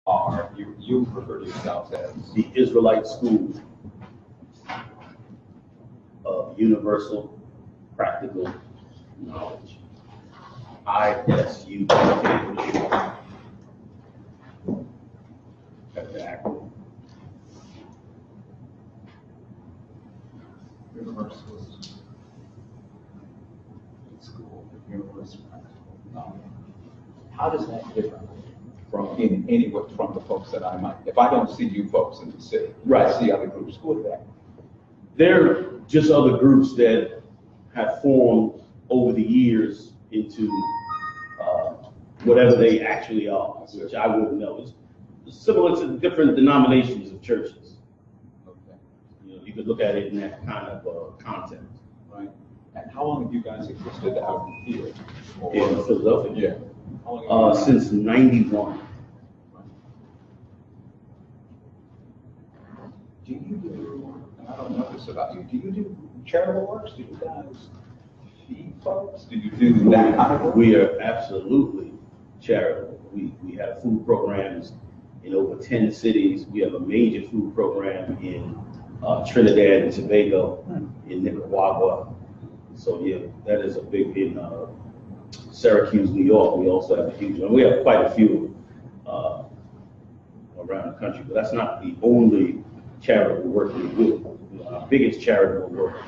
are, you refer to yourselves as the Israelite School of Universal Practical Knowledge. ISU. That's the acronym. Universal School of Universal Practical Knowledge. How does that differ from from the folks that I might, if I don't see you folks in the city, right. I see other groups, who are that? They're just other groups that have formed over the years into whatever they actually are, which I wouldn't know. It's similar to the different denominations of churches. Okay. You know, you could look at it in that kind of context. Right. And how long have you guys existed out here? In Philadelphia? Yeah. How long have you since '91. Do you do, and I don't know this about you, do you do charitable works? Do you guys feed folks? Do you do that kind of work? We are absolutely charitable. We have food programs in over 10 cities. We have a major food program in Trinidad and Tobago, in Nicaragua. So yeah, that is a big, in Syracuse, New York, we also have a huge one. We have quite a few around the country, but that's not the only charitable work we do. You know, our biggest charitable work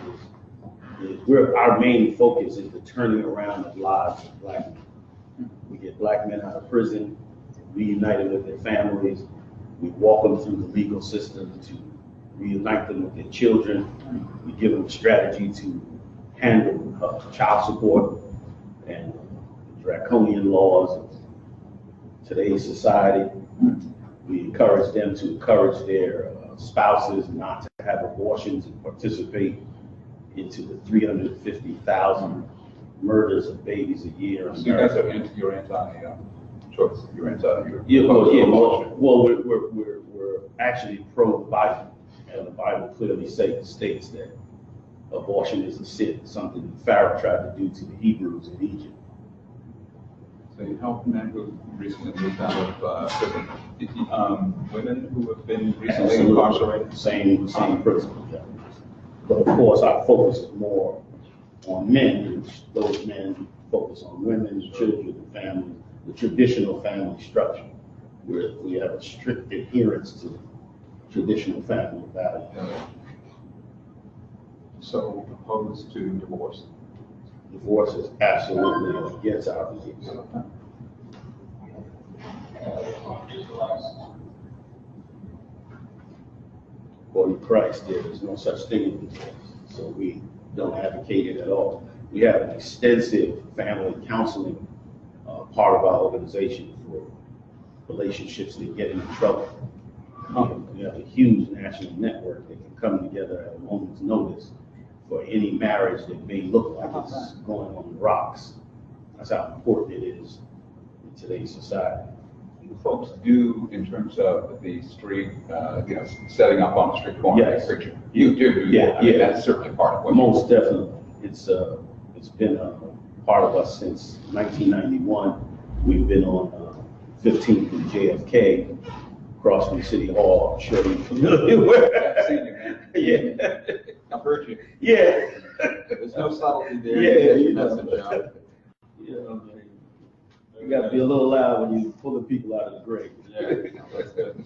is our main focus is the turning around of lives of Black men. We get Black men out of prison, reunited with their families. We walk them through the legal system to reunite them with their children. We give them a strategy to handle child support and draconian laws of today's society. We encourage them to encourage their spouses not to have abortions and participate into the 350,000 murders of babies a year. So you guys are you're anti-choice. You're anti. Yeah, well, we're actually pro-Bible, and the Bible clearly states that abortion is a sin, something that Pharaoh tried to do to the Hebrews in Egypt. So you help men who recently moved out of prison, women who have been recently incarcerated? Same principle. Yeah. But of course, our focus is more on men. Those men focus on women, children, and families, the traditional family structure, where we have a strict adherence to traditional family values. So opposed to divorce? Divorce is absolutely against our beliefs. According to Christ, there is no such thing as divorce, so we don't advocate it at all. We have an extensive family counseling part of our organization for relationships that get into trouble. We have a huge national network that can come together at a moment's notice for any marriage that may look like it's going on the rocks. That's how important it is in today's society. You folks do, in terms of the street, setting up on the street corner, yes. Preacher. You do. Yeah, I mean, that's certainly part of what. Most definitely, it's been a part of us since 1991. We've been on 15th and JFK, across from City Hall. I'm sure you're familiar with. I've seen you, man. Yeah. I've heard you. Yeah. There's no subtlety there. Yeah, You message up. You got to be a little loud when you pulling people out of the grave. Yeah, that's good.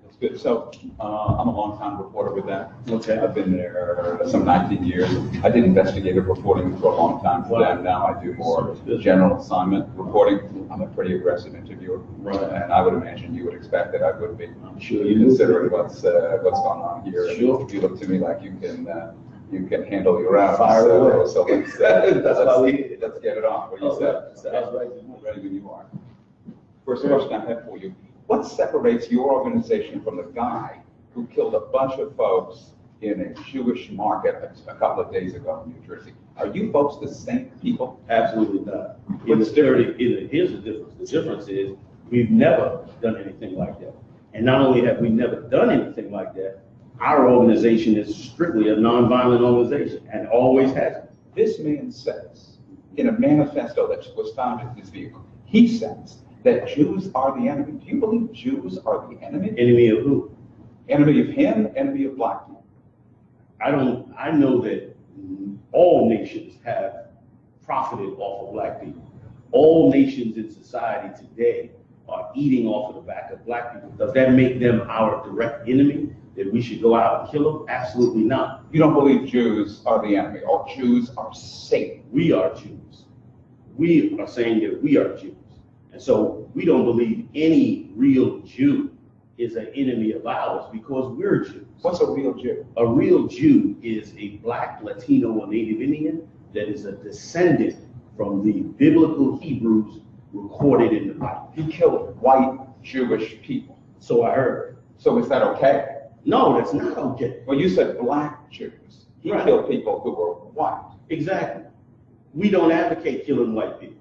That's good. So I'm a long-time reporter with that. Okay. I've been there some 19 years. I did investigative reporting for a long time for them. Now I do more general assignment reporting. I'm a pretty aggressive interviewer, right. And I would imagine you would expect that I would be. I'm sure you considering what's going on here. Sure. If you look to me like you can handle your rounds. Fire away. So let's get it on. What do you say? Sounds right. I'm ready when you are. First question I have for you. What separates your organization from the guy who killed a bunch of folks in a Jewish market a couple of days ago in New Jersey? Are you folks the same people? Absolutely not. Here's the difference. The difference is we've never done anything like that. And not only have we never done anything like that, our organization is strictly a nonviolent organization and always has been. This man says in a manifesto that was found in his vehicle, he says that Jews are the enemy? Do you believe Jews are the enemy? Enemy of who? Enemy of him, enemy of black people. I know that all nations have profited off of black people. All nations in society today are eating off of the back of black people. Does that make them our direct enemy, that we should go out and kill them? Absolutely not. You don't believe Jews are the enemy, or Jews are Satan? We are Jews. We are saying that we are Jews. And so we don't believe any real Jew is an enemy of ours because we're Jews. What's a real Jew? A real Jew is a black, Latino, or Native Indian that is a descendant from the biblical Hebrews recorded in the Bible. He killed white Jewish people. So I heard. So is that okay? No, that's not okay. Well, you said black Jews. He Right. killed people who were white. Exactly. We don't advocate killing white people.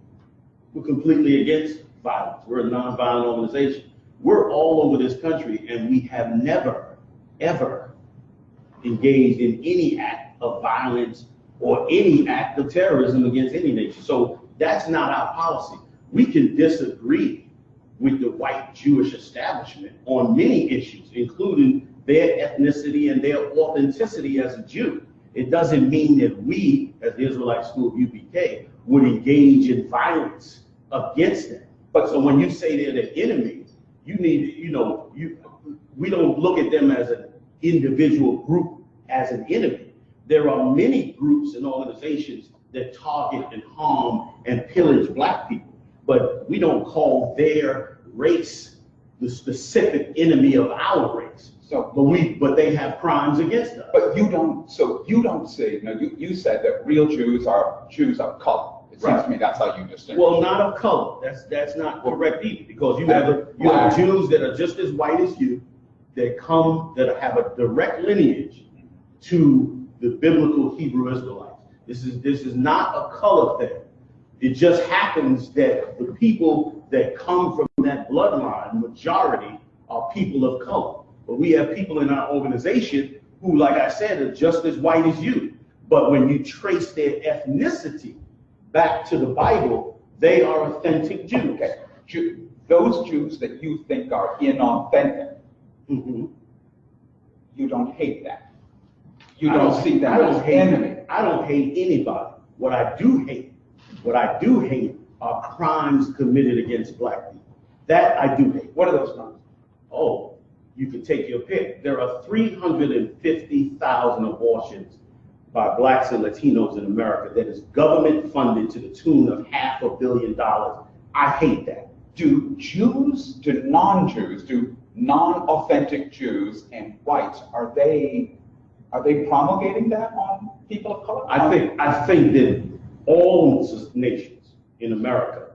We're completely against violence. We're a nonviolent organization. We're all over this country, and we have never, ever engaged in any act of violence or any act of terrorism against any nation. So that's not our policy. We can disagree with the white Jewish establishment on many issues, including their ethnicity and their authenticity as a Jew. It doesn't mean that we, as the Israelite School of UPK, would engage in violence against them. But so when you say they're the enemy, you need, we don't look at them as an individual group as an enemy. There are many groups and organizations that target and harm and pillage black people, but we don't call their race the specific enemy of our race. So, but they have crimes against us. but you don't say, you said that real Jews are Jews of color. It seems to me that's how you distinguish. Well, not of color. That's not correct either, because you have Jews that are just as white as you, that have a direct lineage to the biblical Hebrew Israelites. This is not a color thing. It just happens that the people that come from that bloodline, majority, are people of color. But we have people in our organization who, like I said, are just as white as you. But when you trace their ethnicity back to the Bible, they are authentic Jews. Okay. Those Jews that you think are inauthentic, you don't hate that. You don't see them as enemy. I don't hate anybody. What I do hate are crimes committed against black people. That I do hate. What are those crimes? Oh, you can take your pick. There are 350,000 abortions by blacks and Latinos in America that is government funded to the tune of $500 million. I hate that. Do non-Jews, non-authentic Jews and whites, are they promulgating that on people of color? I think that all nations in America,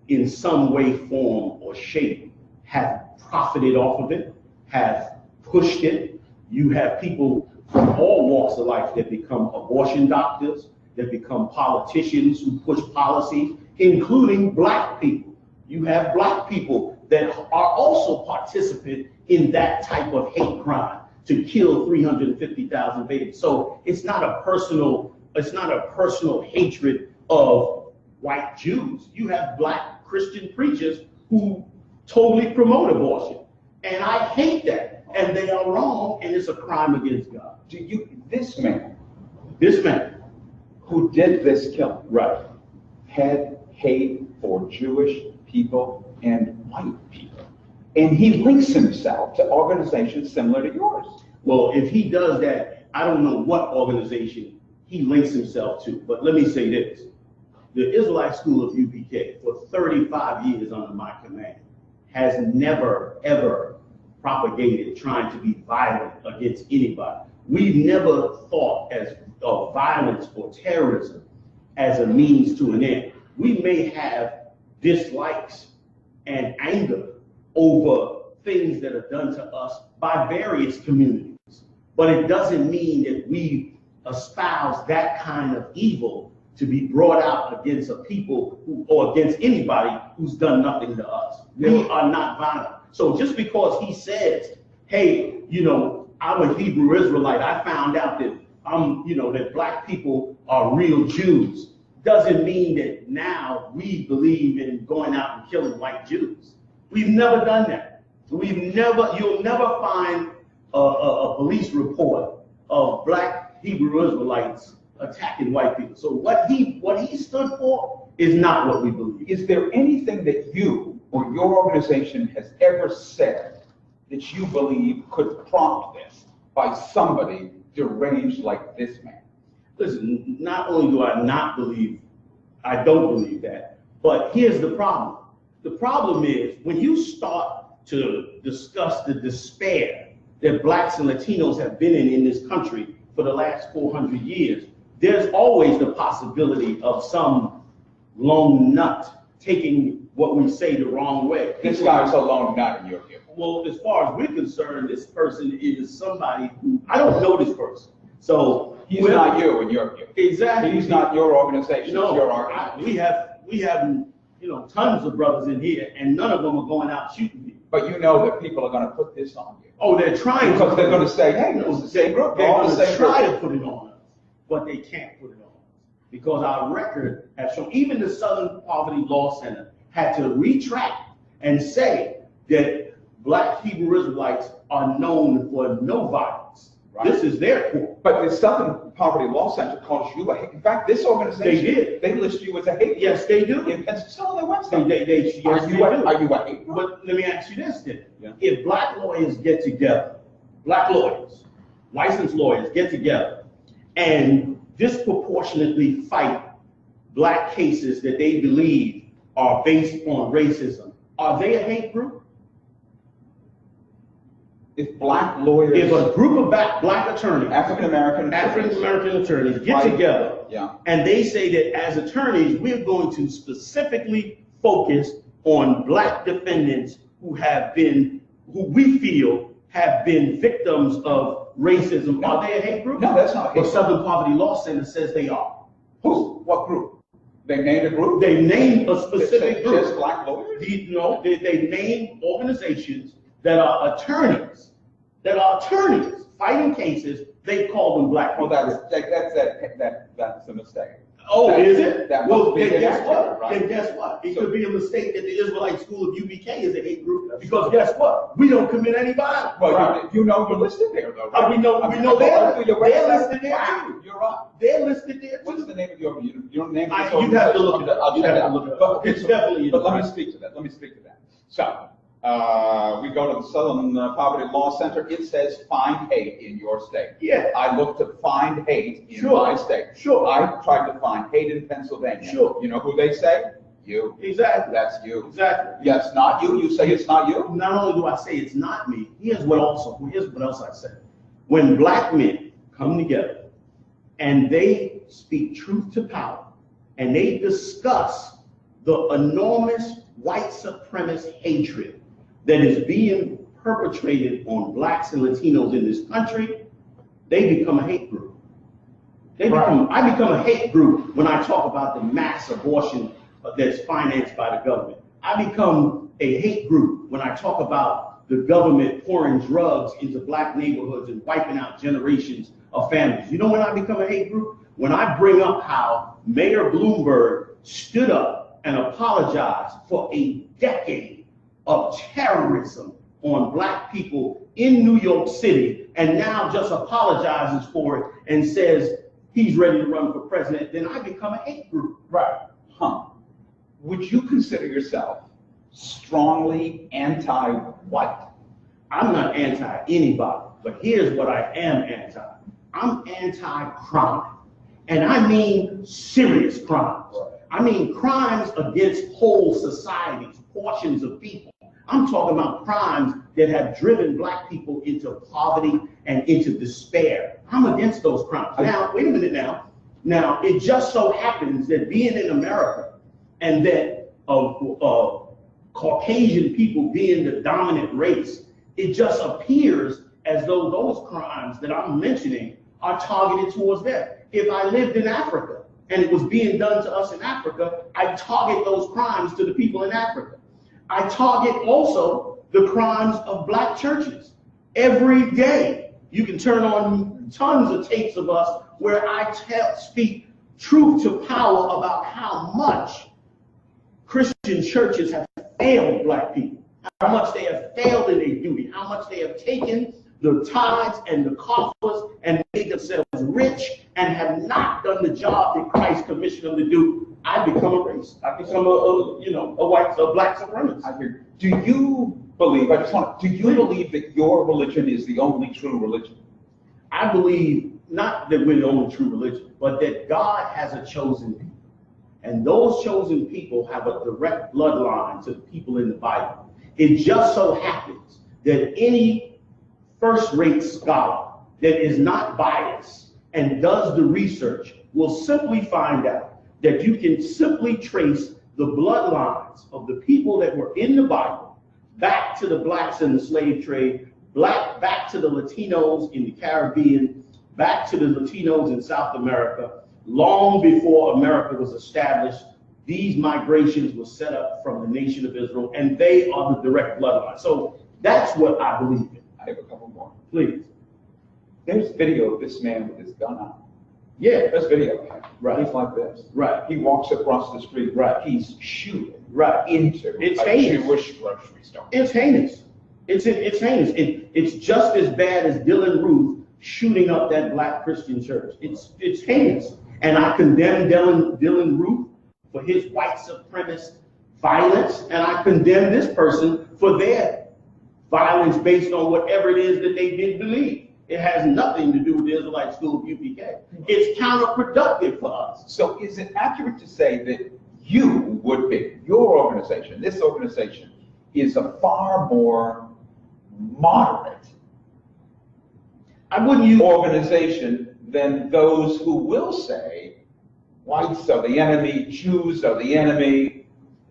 in some way, form, or shape, have profited off of it, have pushed it. You have people from all walks of life that become abortion doctors, that become politicians who push policies, including black people. You have black people that are also participant in that type of hate crime to kill 350,000 babies. So it's not a personal hatred of white Jews. You have black Christian preachers who totally promote abortion. And I hate that. And they are wrong, and it's a crime against God. This man who did this killing, right, had hate for Jewish people and white people. And he links himself to organizations similar to yours. Well, if he does that, I don't know what organization he links himself to. But let me say this. The Israelite School of UPK, for 35 years under my command, has never, ever propagated trying to be violent against anybody. We've never thought of violence or terrorism as a means to an end. We may have dislikes and anger over things that are done to us by various communities, but it doesn't mean that we espouse that kind of evil to be brought out against a people or against anybody who's done nothing to us. We are not violent. So just because he says, hey, I'm a Hebrew Israelite, I found out that that black people are real Jews. doesn't mean that now we believe in going out and killing white Jews. We've never done that. You'll never find a police report of black Hebrew Israelites attacking white people. So what he stood for is not what we believe. Is there anything that you or your organization has ever said that you believe could prompt this by somebody deranged like this man? Listen, not only do I don't believe that, but here's the problem. The problem is when you start to discuss the despair that blacks and Latinos have been in this country for the last 400 years, there's always the possibility of some lone nut taking what we say the wrong way. This guy is a lone nut in your view. Well, as far as we're concerned, this person is somebody who, I don't know this person. So he's not you in your view. Exactly. He's not your organization. No, it's your organization. we have tons of brothers in here, and none of them are going out shooting people. But you know that people are going to put this on you. Oh, they're trying because they're going to say, hey, it's the same group. They're going to try to put it on us, but they can't put it on us because our record has shown. Even the Southern Poverty Law Center had to retract and say that black Hebrew Israelites are known for no violence. Right. This is their court. But the Southern Poverty Law Center calls you a hate. In fact, this organization, they list you as a hate. Yes, they do. It's on their website. Yes, are you a hate? But let me ask you this then. Yeah. If black lawyers get together, black lawyers, licensed lawyers get together and disproportionately fight black cases that they believe are based on racism, are they a hate group? If black lawyers, if a group of black attorneys, African American attorneys get together, and they say that as attorneys, we're going to specifically focus on black defendants who we feel have been victims of racism. Are they a hate group? No, that's not a hate group. The Southern Poverty Law Center says they are. Who? What group? They named a group? They named a specific group. Just black lawyers? No, they named organizations that are attorneys fighting cases. They call them black. Well, that's a mistake. Oh, is it? Well, then guess what? Right? Then guess what? It could be a mistake that the Israelite School of UBK is a hate group because guess what? We don't commit any violence. Well, right. you know you're listed there, though. Right? We know they're listed there too. You're right. They're listed there too. What's the name of your? You don't name it. You have to look it up. You have to look it up. It's definitely. But let me speak to that. So. We go to the Southern Poverty Law Center. It says find hate in your state. Yeah. I look to find hate in my state. Sure. I tried to find hate in Pennsylvania. Sure. You know who they say? You. Exactly. That's you. Exactly. Yes, not you. You say it's not you. Not only do I say it's not me, here's what else I say. When black men come together and they speak truth to power and they discuss the enormous white supremacist hatred that is being perpetrated on blacks and Latinos in this country, they become a hate group. I become a hate group when I talk about the mass abortion that's financed by the government. I become a hate group when I talk about the government pouring drugs into black neighborhoods and wiping out generations of families. You know when I become a hate group? When I bring up how Mayor Bloomberg stood up and apologized for a decade of terrorism on black people in New York City and now just apologizes for it and says he's ready to run for president, then I become a hate group. Right. Would you consider yourself strongly anti-white? I'm not anti-anybody, but here's what I am anti. I'm anti-crime. And I mean serious crimes. Right. I mean crimes against whole societies, portions of people. I'm talking about crimes that have driven black people into poverty and into despair. I'm against those crimes. Now, wait a minute now. Now, it just so happens that being in America and that Caucasian people being the dominant race, it just appears as though those crimes that I'm mentioning are targeted towards them. If I lived in Africa and it was being done to us in Africa, I target those crimes to the people in Africa. I target also the crimes of black churches. Every day, you can turn on tons of tapes of us where I speak truth to power about how much Christian churches have failed black people, how much they have failed in their duty, how much they have taken the tithes and the coffers and made themselves rich and have not done the job that Christ commissioned them to do. I become a race. I become a black supremacist. I hear. Do you believe? Do you believe that your religion is the only true religion? I believe not that we're the only true religion, but that God has a chosen people. And those chosen people have a direct bloodline to the people in the Bible. It just so happens that any first-rate scholar that is not biased and does the research will simply find out that you can simply trace the bloodlines of the people that were in the Bible back to the blacks in the slave trade, back to the Latinos in the Caribbean, back to the Latinos in South America. Long before America was established, these migrations were set up from the nation of Israel, and they are the direct bloodline. So that's what I believe in. I have a couple more. Please. There's video of this man with his gun out. Yeah. There's video of him. Right. He's like this. Right. He walks across the street. Right. He's shooting Right. into It's a heinous. Jewish grocery store. It's heinous. It's heinous. It's just as bad as Dylan Ruth shooting up that black Christian church. It's heinous. And I condemn Dylan Ruth for his white supremacist violence, and I condemn this person for their violence based on whatever it is that they did believe. It has nothing to do with the Israelite School of UPK. It's counterproductive for us. So is it accurate to say that you would be, your organization, this organization, is a far more moderate organization than those who will say whites are the enemy, Jews are the enemy,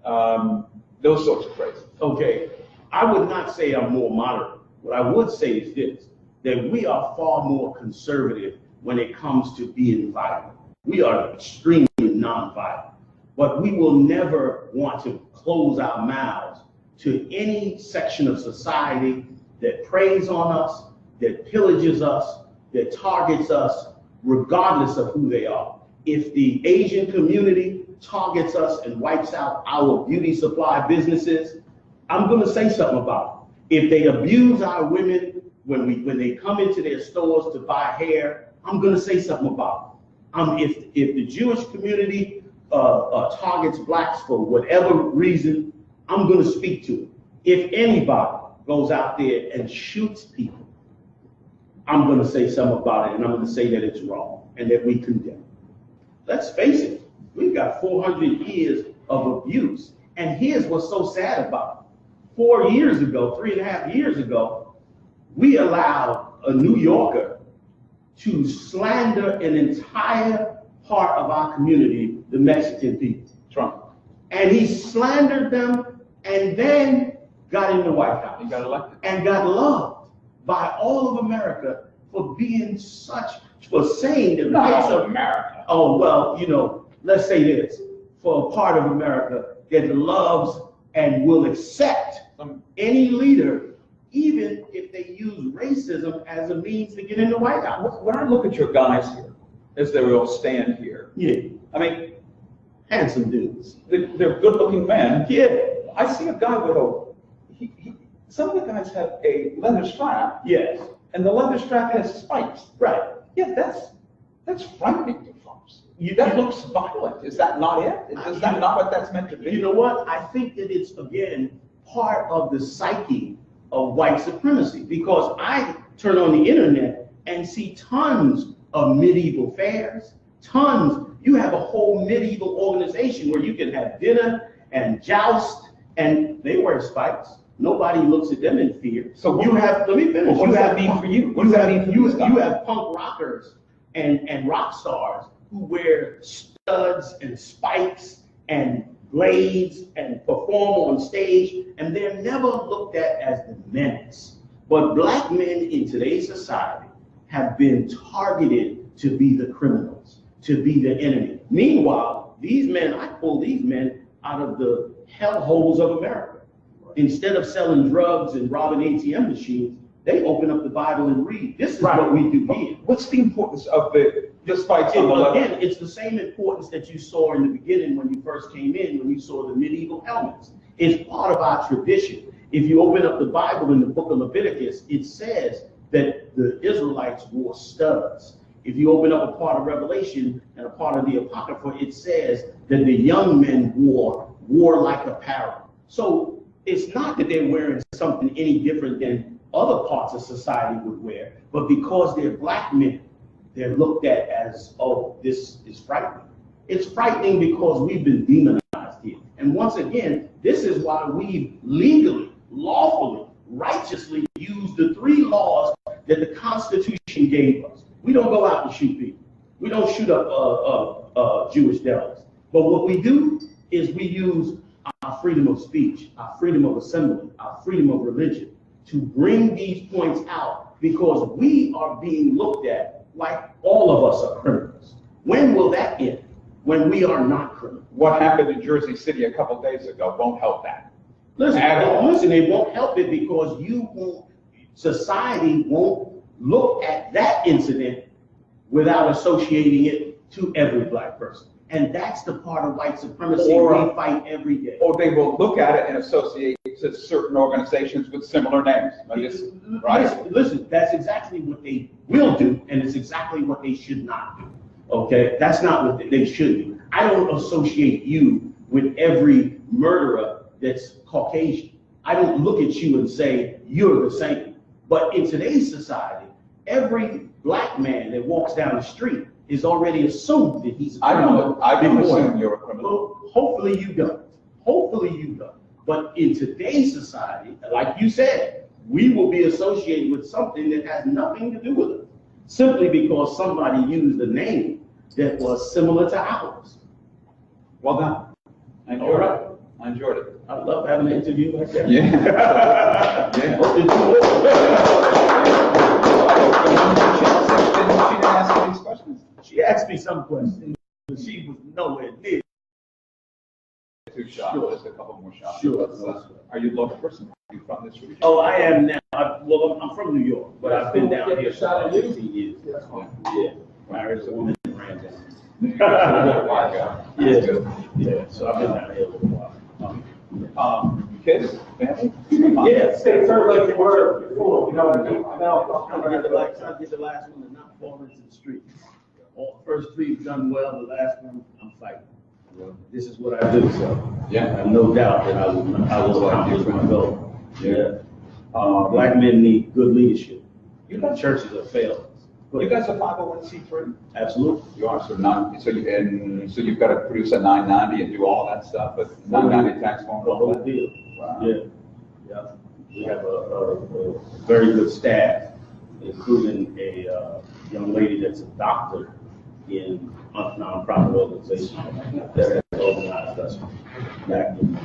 those sorts of phrases? Okay, I would not say I'm more moderate. What I would say is this, that we are far more conservative when it comes to being violent. We are extremely non-violent, but we will never want to close our mouths to any section of society that preys on us, that pillages us, that targets us, regardless of who they are. If the Asian community targets us and wipes out our beauty supply businesses, I'm going to say something about it. If they abuse our women when they come into their stores to buy hair, I'm going to say something about it. If the Jewish community targets blacks for whatever reason, I'm going to speak to it. If anybody goes out there and shoots people, I'm going to say something about it, and I'm going to say that it's wrong and that we condemn. Let's face it, we've got 400 years of abuse. And here's what's so sad about it. 4 years ago, 3.5 years ago, we allowed a New Yorker to slander an entire part of our community, the Mexican people, Trump. And he slandered them and then got in the White House. He got elected. And got loved by all of America for being for saying the rights of America. Oh, well, let's say this, for a part of America that loves and will accept any leader, even if they use racism as a means to get in the White House. When I look at your guys here, as they all stand here, Yeah. I mean, Handsome dudes. they're good-looking men. Yeah. I see a guy with some of the guys have a leather strap, Yes. and the leather strap has spikes. Right. Yeah, that's frightening to folks. You- That looks violent. Is that not it? Is that not what that's meant to be? You know what? I think that it's, again, part of the psyche of white supremacy, because I turn on the internet and see tons of medieval fairs, tons. You have a whole medieval organization where you can have dinner and joust, and they wear spikes. Nobody looks at them in fear. So you have, let me finish. What does that mean for you? What does that mean for you? You have punk rockers and rock stars who wear studs and spikes and blades and perform on stage, and they're never looked at as the menace. But black men in today's society have been targeted to be the criminals, to be the enemy. Meanwhile, these men, I pull these men out of the hellholes of America. Instead of selling drugs and robbing ATM machines, They open up the Bible and read. This is what we do here. What's the importance of the fights on the left? Again, it's the same importance that you saw in the beginning when you first came in, when you saw the medieval helmets. It's part of our tradition. If you open up the Bible in the book of Leviticus, it says that the Israelites wore studs. If you open up a part of Revelation and a part of the Apocrypha, it says that the young men wore warlike apparel. So it's not that they're wearing something any different than other parts of society would wear, but because they're black men, they're looked at as, oh, this is frightening. It's frightening because we've been demonized here. And once again, this is why we legally, lawfully, righteously use the 3 laws that the Constitution gave us. We don't go out and shoot people. We don't shoot up Jewish delis. But what we do is we use our freedom of speech, our freedom of assembly, our freedom of religion to bring these points out, because we are being looked at like all of us are criminals. When will that end? When we are not criminals. What happened in Jersey City a couple days ago won't help that. Listen, it won't help it because society won't look at that incident without associating it to every black person. And that's the part of white supremacy we fight every day. Or they will look at it and associate it to certain organizations with similar names. Right? Listen, that's exactly what they will do, and it's exactly what they should not do. Okay? That's not what they should do. I don't associate you with every murderer that's Caucasian. I don't look at you and say, you're the same. But in today's society, every black man that walks down the street is already assumed that he's a criminal. I don't assume you're a criminal. Well, hopefully you don't. Hopefully you don't. But in today's society, like you said, we will be associated with something that has nothing to do with it, simply because somebody used a name that was similar to ours. Well done. I enjoyed it. I enjoyed it. I love having an interview like that. Yeah. She didn't ask me these questions. She asked me some questions, but she was nowhere near. 2 shots, Sure. just a couple more shots. Sure. Are you a local person? Are you from this region? Oh, I am now. I'm from New York, but I've been down here for about 15 years. Yeah. Married a woman and ran down. Yeah. So I've been down here a little while. Kids? Family? Yeah. Stay firm like you were before, you know what I mean? I did the last one to not fall into the street. All the first 3 have done well, the last one, I'm fighting. This is what I do, so Yeah. I have no doubt that I will accomplish my goal. Yeah. Black men need good leadership. You got churches that fail. You guys are 501c3? Absolutely. You are, so you've got to produce a 990 and do all that stuff, but 990 tax form. The whole deal. Wow. Yeah. We have a very good staff, including a young lady that's a doctor in a nonprofit organization that has organized us back in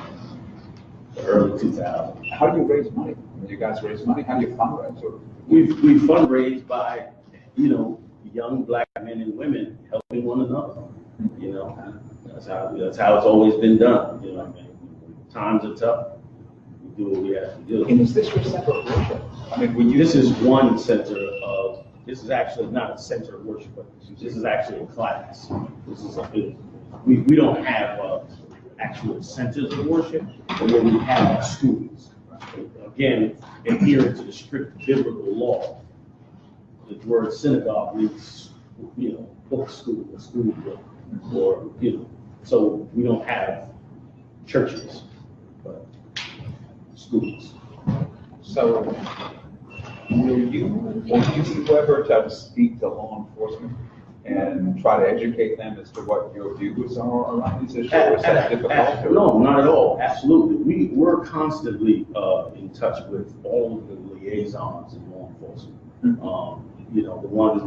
the early 2000s. How do you raise money? When you guys raise money, how do you fundraise? We fundraise by, young black men and women helping one another. That's how it's always been done. You know what I mean? Times are tough. We do what we have to do. And is this your separate worship? I mean, This is one center of. This is actually not a center of worship, but this is actually a class. We don't have actual centers of worship, but what we have are schools. Again, adhering to the strict biblical law. The word synagogue means, book school, a school book, or, so we don't have churches, but schools. So, will you ever try to speak to law enforcement and try to educate them as to what your views are around these issues? Or is that difficult? No, not at all. Absolutely. We're constantly in touch with all of the liaisons in law enforcement. The ones,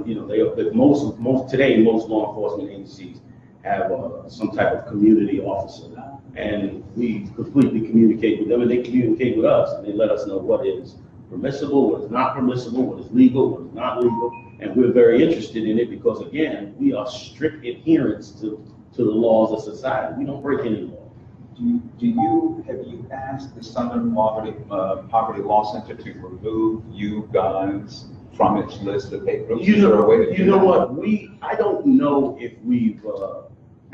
most law enforcement agencies have some type of community officer, and we completely communicate with them, and they communicate with us, and they let us know what is permissible, what is not permissible, what is legal, what is not legal, and we're very interested in it because, again, we are strict adherents to the laws of society. We don't break any law. Have you asked the Southern Poverty Law Center to remove you guys from its list of hate groups? You know what? I don't know if we've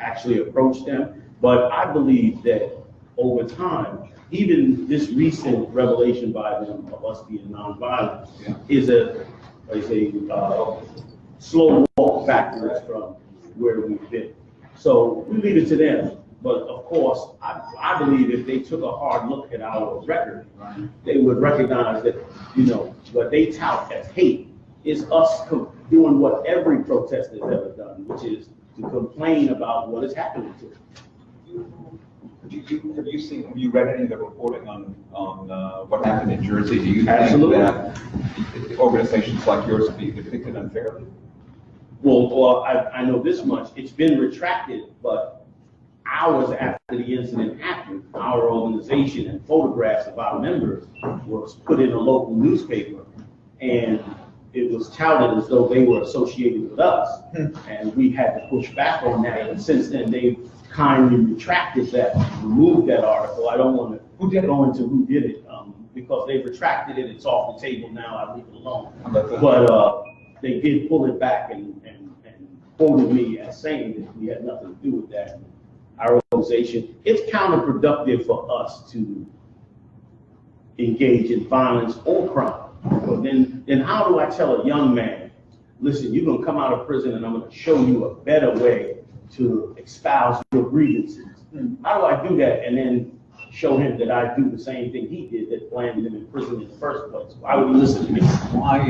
actually approached them, but I believe that over time, even this recent revelation by them of us being nonviolent is a slow walk backwards from where we've been. So we leave it to them. But of course, I believe if they took a hard look at our record, they would recognize that, what they tout as hate is us doing what every protester has ever done, which is to complain about what is happening to them. Have you read any of the reporting on what happened in Jersey? Do you Absolutely. think that organizations like yours are being depicted unfairly? Well, I know this much. It's been retracted, but hours after the incident happened, our organization and photographs of our members was put in a local newspaper, and it was touted as though they were associated with us, and we had to push back on that. And since then, they've kindly retracted that, removed that article. I don't want to go into who did it, because they've retracted it. It's off the table now. I leave it alone. But they did pull it back and quoted me as saying that we had nothing to do with that. Our organization, it's counterproductive for us to engage in violence or crime. But then how do I tell a young man, listen, you're gonna come out of prison and I'm gonna show you a better way to espouse your grievances? How do I do that and then show him that I do the same thing he did that landed him in prison in the first place? Why would he listen to me? Why,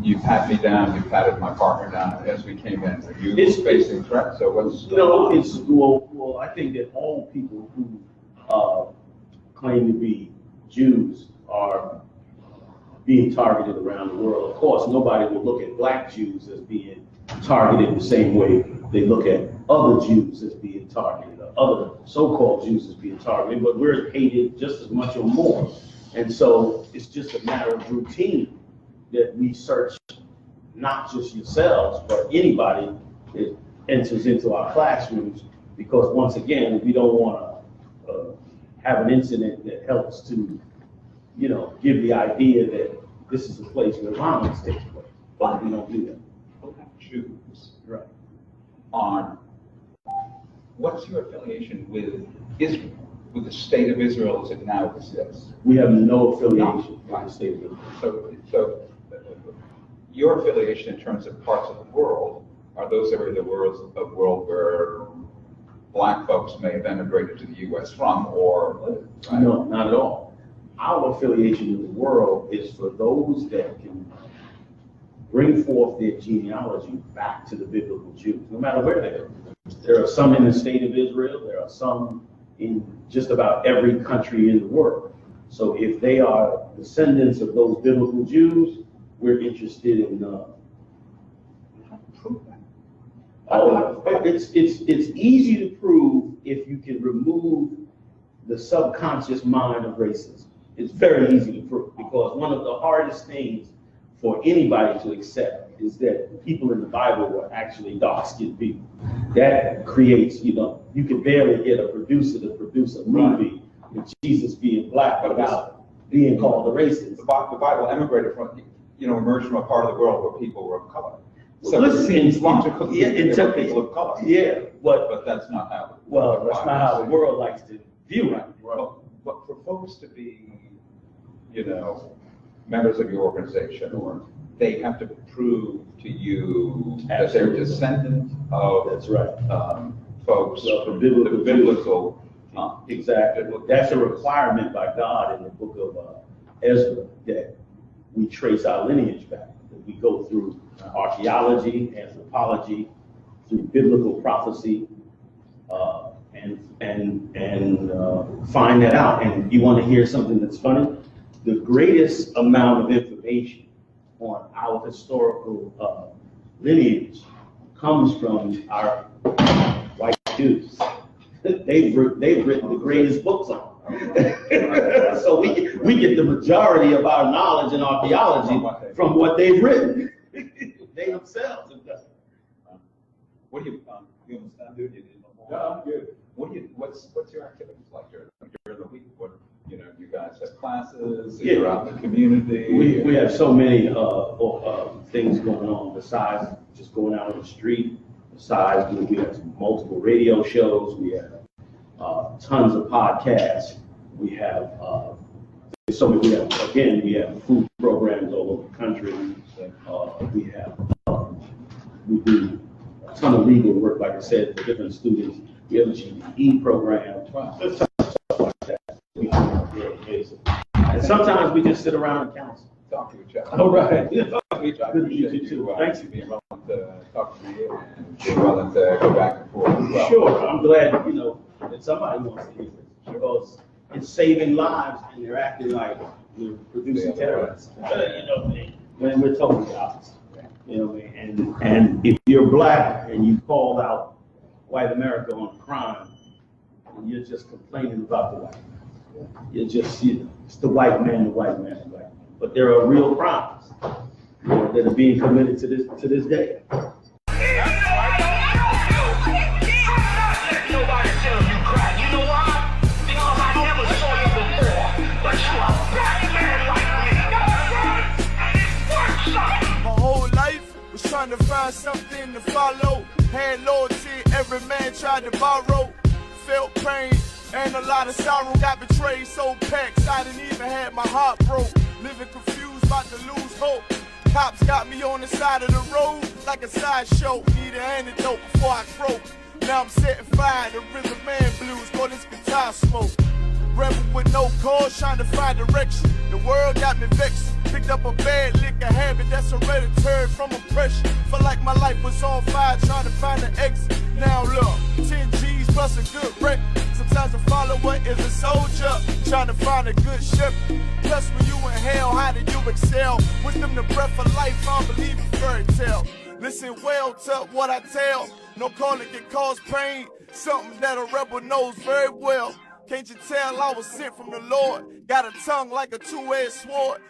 you pat me down, you patted my partner down as we came in. Are you facing threats? So what's well, I think that all people who claim to be Jews are being targeted around the world. Of course, nobody will look at black Jews as being targeted the same way they look at other Jews as being targeted, or other so-called Jews as being targeted, but we're hated just as much or more. And so it's just a matter of routine that we search not just yourselves, but anybody that enters into our classrooms, because once again, we don't want to have an incident that helps to, give the idea that this is a place where violence takes place, but we don't do that. Jews. Right. What's your affiliation with Israel, with the state of Israel as it now exists? We have no affiliation with the state of Israel. So your affiliation in terms of parts of the world are those areas of the world where black folks may have emigrated to the U.S. from or live, right? No, not at all. Our affiliation with the world is for those that can bring forth their genealogy back to the biblical Jews, no matter where they are. There are some in the state of Israel. There are some in just about every country in the world. So if they are descendants of those biblical Jews, we're interested in Prove that. It's easy to prove if you can remove the subconscious mind of racism. It's very easy to prove, because one of the hardest things for anybody to accept is that people in the Bible were actually dark-skinned people. That creates, you can barely get a producer to produce a movie with Jesus being black without being called a racist. The Bible emerged from a part of the world where people were of color. So Listen, it seems logical that people of color. Yeah, but that's not how. Well, that's not how the world likes to view it. But for folks to be, members of your organization, or they have to prove to you that they're descendants of folks from the biblical. Exactly. That's a requirement by God in the book of Ezra, that we trace our lineage back, that we go through archaeology, anthropology, through biblical prophecy, and find that out. And you want to hear something that's funny? The greatest amount of information on our historical lineage comes from our white Jews. They've written the greatest books on it. So we get the majority of our knowledge and archaeology from what they've written. They themselves have done. What do you understand? Yeah, I'm good. What's your activities like during the week? What, you guys have classes, Yeah. you're out in the community. We have so many things going on besides just going out on the street. Besides, we have multiple radio shows. We have tons of podcasts. We have we have food programs all over the country. We do a ton of legal work, like I said, for different students. We have a GED program. There's tons of stuff like that we do on a daily basis. And sometimes we just sit around and counsel. Talk to each other. All right. I Good to appreciate meet you too. Thanks for being willing to talk to me and being willing to go back and forth as well. Sure, I'm glad, that somebody wants to hear this, because it's saving lives and they're acting like we're producing terrorists. When we're totally opposite. And if you're black and you call out white America on crime, and you're just complaining about the white man. You're just, it's the white man, the white man, the white man. But there are real crimes that are being committed to this day. Trying to find something to follow, had loyalty, every man tried to borrow, felt pain and a lot of sorrow, got betrayed, so packed, I didn't even have my heart broke, living confused, about to lose hope, cops got me on the side of the road, like a sideshow, need an antidote before I croak, now I'm setting fire to rhythm man blues, call this guitar smoke. Rebel with no cause, trying to find direction. The world got me vexed. Picked up a bad liquor habit that's hereditary from oppression. Felt like my life was on fire, trying to find an exit. Now look, 10 G's plus a good wreck. Sometimes a follower is a soldier, trying to find a good shepherd. Plus when you in hell, how do you excel? Wisdom the breath of life, I don't believe in fairy tale. Listen well to what I tell. No calling can cause pain. Something that a rebel knows very well. Can't you tell I was sent from the Lord? Got a tongue like a two-edged sword.